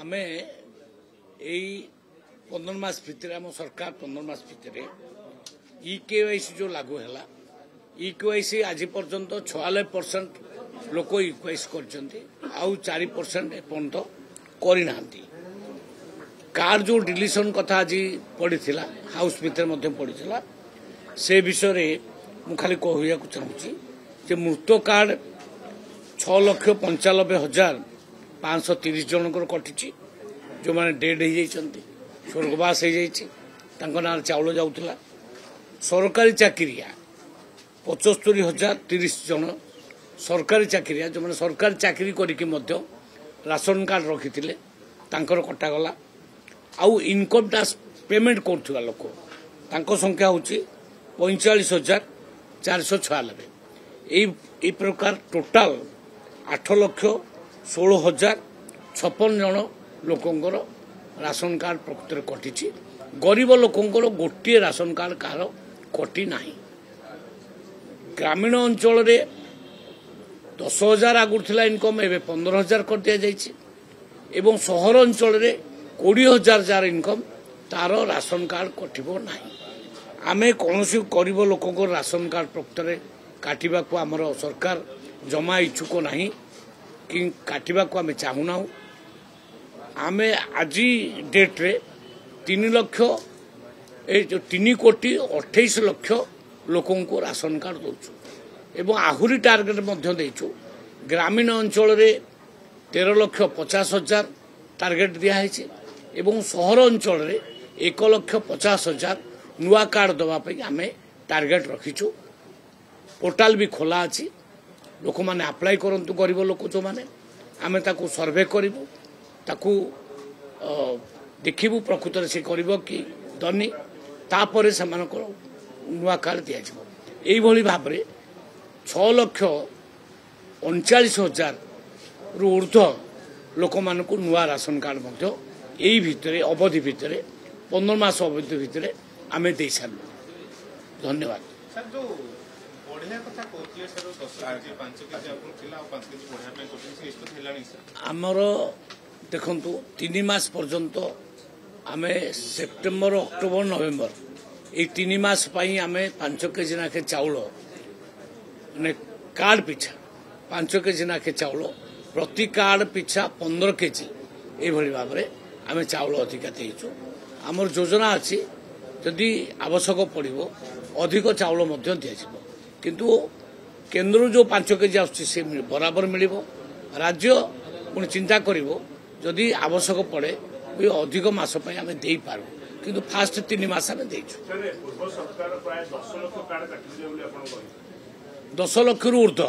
आमे यही 15 मास भितर आम सरकार 15 मास भितर इकेवाईसी जो लागू है इकेवाईसी आज पर्यंत 46% लोक इक्वाइस कर 4% एपर्यंत करना कार्ड जो डिलीशन कथा आज पड़ी हाउस भितर पड़ी से विषय मु खाली कहूँ चाहूँगी जे मृत कार्ड 6,95,530 जनकर कटि जो मैंने डेड हो स्वर्गवास हो ना चाउल जाऊला सरकारी चाकरिया 75,030 जन सरकारी चाकरिया जो मैंने सरकारी चाकरी करके राशन कार्ड रखी कटागला आउ इनकम टैक्स पेमेंट कर लोक संख्या हूँ 45,496 यही प्रकार टोटाल 8,16,056 जन लोकंर राशन कार्ड प्रकृत कटि गरीब लोकंर गोटे राशन कार्ड कहार कटि ना ग्रामीण अंचल 10,000 आगुरी थिला इनकम एवं 15,000 कर दिया जाइए एवं सहर अंचल 20,000 जार इनकम तार राशन कार्ड कटो ना आमे कौन गरीब लोक राशन कार्ड प्रकृत काटिबा को आमर सरकार जमा इच्छुक नहीं कि काटिबा को आमे चाहूना आमे आज डेट रे 3 कोटी 28 लाख लोकों को राशन कार्ड दौचु एवं आहुरी टार्गेट देचु ग्रामीण अंचल 13,50,000 टार्गेट दिखाई एवं सहर अंचल 1,50,000 नुआ कार्ड दवाई आमे टार्गेट रखीचु पोर्टाल भी खोला अच्छी लोक मैंने अप्लाई करंतु गरीब लोक जो मैंने आमे ताकू सर्वे करूँ ताकू देखू प्रकृत से कर कि धनी तापर से नुआ कार्ड दि भाव में 6,39,000 रु ऊर्ध लोक मान नुआ राशन कार्ड यही भितर अवधि भितर 15 मास अवधि भितर आम दे सारू धन्यवाद आमर देखु 3 मास पर्यंत आम सेप्टेम्बर अक्टोबर नवेम्बर ये 3 मास आम 5 केजी नाखे चाउल माने कार्ड पिछा 5 केजी नाखे चाउल प्रति कार्ड पिछा 15 केजी ये भाव में आम चाउल अधिका देचु आमर योजना अच्छी जदि आवश्यक पड़ो अधिक चाउल दि किंतु केन्द्र जो 5 केजी आसे बराबर मिल राज्य पुणी चिंता करी आवश्यक पड़े अधिक मास आम दे पारू किंतु फास्ट 3 मास आम देचु 10 लाख रु ऊर्ध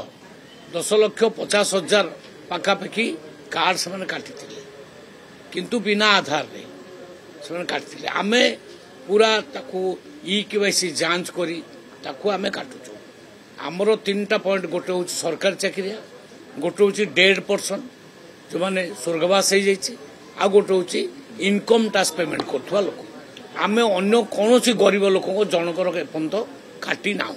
10,50,000 पाखापाखि कार्ड से काटी किंतु बिना आधार रे से काटी आमे पूरा ताकू इकेवाईसी जांच करी ताकू आमे काटुचु आमर 3टा पॉइंट गोटे हूँ सरकारी चाकरिया गोटे हूँ डेड पर्सन जो मैंने स्वर्गवास हो गोटे हूँ इनकम टैक्स पेमेंट करुवा लोक आमे अन्य कौन गरीब लोक जनकर एपर्यंत काटी ना।